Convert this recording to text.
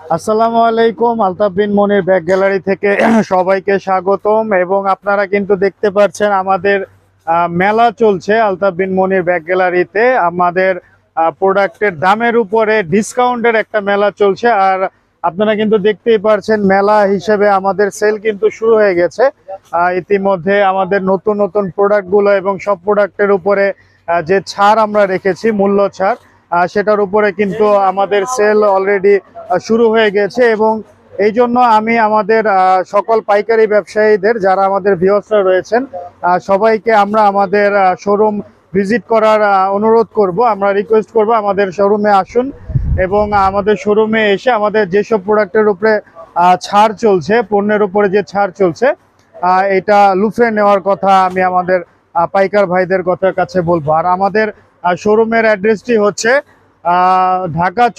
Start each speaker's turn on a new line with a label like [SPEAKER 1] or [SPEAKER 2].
[SPEAKER 1] আসসালামু আলাইকুম, আলতাফ বিন মনির bag gallery থেকে সবাইকে স্বাগতম। এবং আপনারা কিন্তু দেখতে পাচ্ছেন আমাদের মেলা চলছে আলতাফ বিন মনির ব্যাগ গ্যালারিতে। আমাদের প্রোডাক্টের দামের উপরে ডিসকাউন্টের একটা মেলা চলছে। আর আপনারা কিন্তু দেখতেই পাচ্ছেন মেলা হিসেবে আমাদের সেল কিন্তু শুরু হয়ে গেছে। ইতিমধ্যে আমাদের নতুন নতুন প্রোডাক্টগুলো এবং সব প্রোডাক্টের উপরে যে ছাড় আমরা রেখেছি, মূল্য ছাড়, সেটার উপরে কিন্তু আমাদের সেল অলরেডি শুরু হয়ে গেছে। এবং এই জন্য আমি আমাদের সকল পাইকারি ব্যবসায়ীদের, যারা আমাদের ভিউয়ার্সরা রয়েছেন, সবাইকে আমরা আমাদের শোরুম ভিজিট করার অনুরোধ করব। আমরা রিকোয়েস্ট করব আমাদের শোরুমে আসুন এবং আমাদের শোরুমে এসে আমাদের যেসব প্রোডাক্টের উপরে ছাড় চলছে, পণ্যের উপরে যে ছাড় চলছে, এটা লুফে নেওয়ার কথা আমি আমাদের পাইকার ভাইদের কাছে বলবো। আর আমাদের শোরুমের অ্যাড্রেসটি হচ্ছে ঢাকা